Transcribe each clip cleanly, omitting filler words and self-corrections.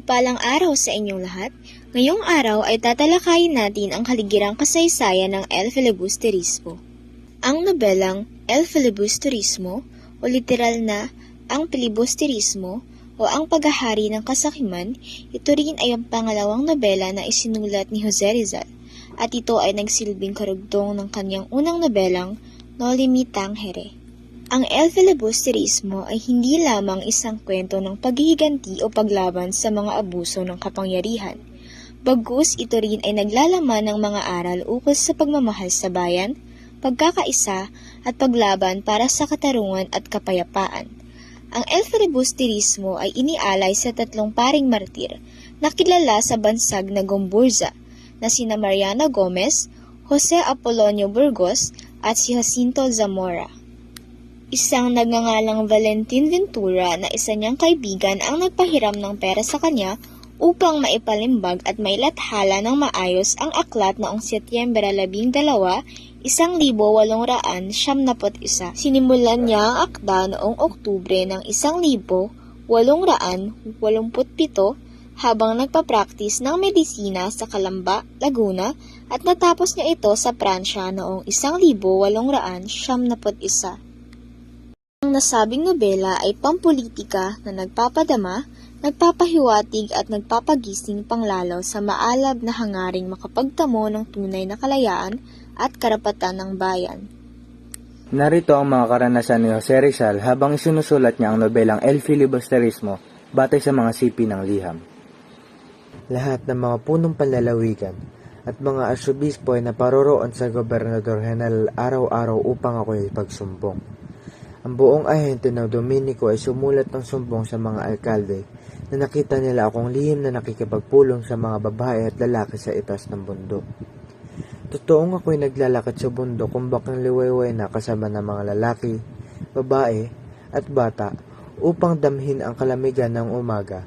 Mapagpalang araw sa inyong lahat. Ngayong araw ay tatalakayin natin ang kaligirang kasaysayan ng El Filibusterismo. Ang nobelang El Filibusterismo o literal na ang Filibusterismo o ang paghahari ng kasakiman, ito rin ay ang pangalawang nobela na isinulat ni Jose Rizal at ito ay nagsilbing karugtong ng kanyang unang nobelang Noli Me Tangere. Ang El Filibusterismo ay hindi lamang isang kwento ng paghihiganti o paglaban sa mga abuso ng kapangyarihan. Bagkus ito rin ay naglalaman ng mga aral ukol sa pagmamahal sa bayan, pagkakaisa at paglaban para sa katarungan at kapayapaan. Ang El Filibusterismo ay inialay sa tatlong paring martir na kilala sa bansag na Gomburza na sina Mariana Gomez, Jose Apolonio Burgos at si Jacinto Zamora. Isang nagngangalang Valentin Ventura na isa niyang kaibigan ang nagpahiram ng pera sa kanya upang maipalimbag at mailathala ng maayos ang aklat noong Setyembre 12, 1871. Sinimulan niya ang akda noong Oktubre ng 1887 habang nagpa-practice ng medisina sa Calamba, Laguna at natapos niya ito sa Pransya noong 1891. Ang nasabing nobela ay pampolitika na nagpapadama, nagpapahiwatig at nagpapagising panglalaw sa maalab na hangaring makapagtamo ng tunay na kalayaan at karapatan ng bayan. Narito ang mga karanasan ni Jose Rizal habang isinusulat niya ang nobelang El Filibusterismo batay sa mga sipi ng liham. Lahat ng mga punong panlalawigan at mga arsobispo ay naparoroon sa Gobernador General araw-araw upang ako'y pagsumbong. Ang buong ahente ng Dominico ay sumulat ng sumbong sa mga alkalde na nakita nila akong lihim na nakikipagpulong sa mga babae at lalaki sa itas ng bundok. Totoong ako'y naglalakad sa bundok kumbakang liwayway na kasama ng mga lalaki, babae at bata upang damhin ang kalamigan ng umaga.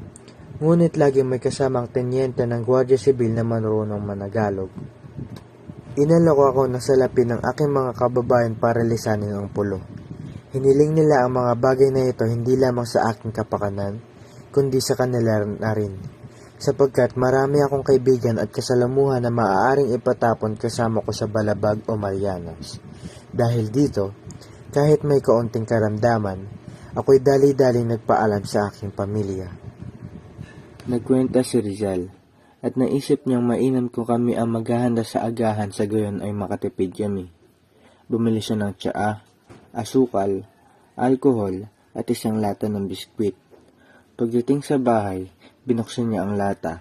Ngunit laging may kasamang tenyente ng Gwardiya Sibil na marunong managalog. Inalok ako na salapin ng aking mga kababayan para lisanin ang pulo. Hiniling nila ang mga bagay na ito hindi lamang sa aking kapakanan, kundi sa kanila na rin, sapagkat marami akong kaibigan at kasalamuhan na maaaring ipatapon kasama ko sa Balabag o Marianas. Dahil dito, kahit may kaunting karamdaman, ako'y dali-daling nagpaalam sa aking pamilya. Nagkwenta si Rizal at naisip niyang mainam kung kami ang maghahanda sa agahan sa gayon ay makatipid kami. Bumili siya ng tsaa, asukal, alkohol at isang lata ng biskwit. Pagdating sa bahay, binuksan niya ang lata,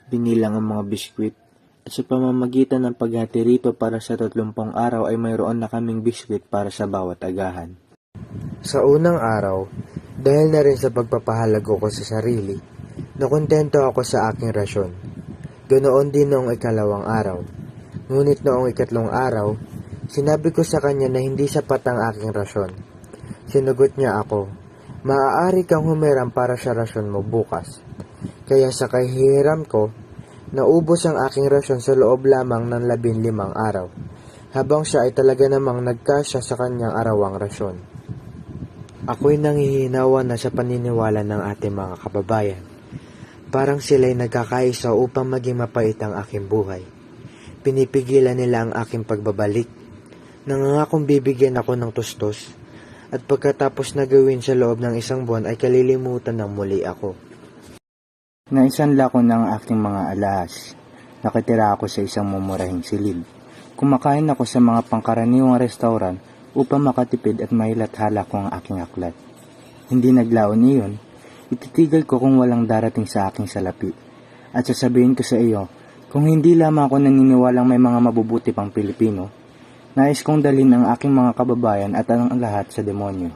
binilang ang mga biskwit at sa pamamagitan ng paghati-rito para sa 30 araw ay mayroon na kaming biskwit para sa bawat agahan. Sa unang araw, dahil na rin sa pagpapahalago ko sa sarili, nakontento ako sa aking rasyon. Ganoon din noong ikalawang araw. Ngunit noong ikatlong araw, sinabi ko sa kanya na hindi sapat ang aking rasyon. Sinugot niya ako, maaari kang humiram para sa rasyon mo bukas. Kaya sa kahihiram ko, naubos ang aking rasyon sa loob lamang ng 15 araw, habang siya ay talaga namang nagkasya sa kanyang arawang rasyon. Ako'y nanghihinawa na sa paniniwala ng ating mga kababayan. Parang sila'y nagkakaisa upang maging mapait ang aking buhay. Pinipigilan nila ang aking pagbabalik. Nangangakong bibigyan ako ng tustos at pagkatapos na gawin sa loob ng 1 buwan ay kalilimutan ng muli ako. Naisanla ko ng aking mga alahas. Nakitira ako sa isang mumurahing silid. Kumakain ako sa mga pangkaraniwang restaurant upang makatipid at mailathala ko ang aking aklat. Hindi naglaon iyon, ititigil ko kung walang darating sa aking salapi. At sasabihin ko sa iyo, kung hindi lamang ako naniniwalang may mga mabubuti pang Pilipino, nais kong dalhin ang aking mga kababayan at ang lahat sa demonyo.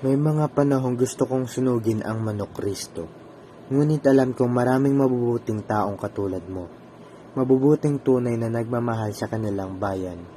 May mga panahong gusto kong sunugin ang Manok Kristo. Ngunit alam kong maraming mabubuting taong katulad mo. Mabubuting tunay na nagmamahal sa kanilang bayan.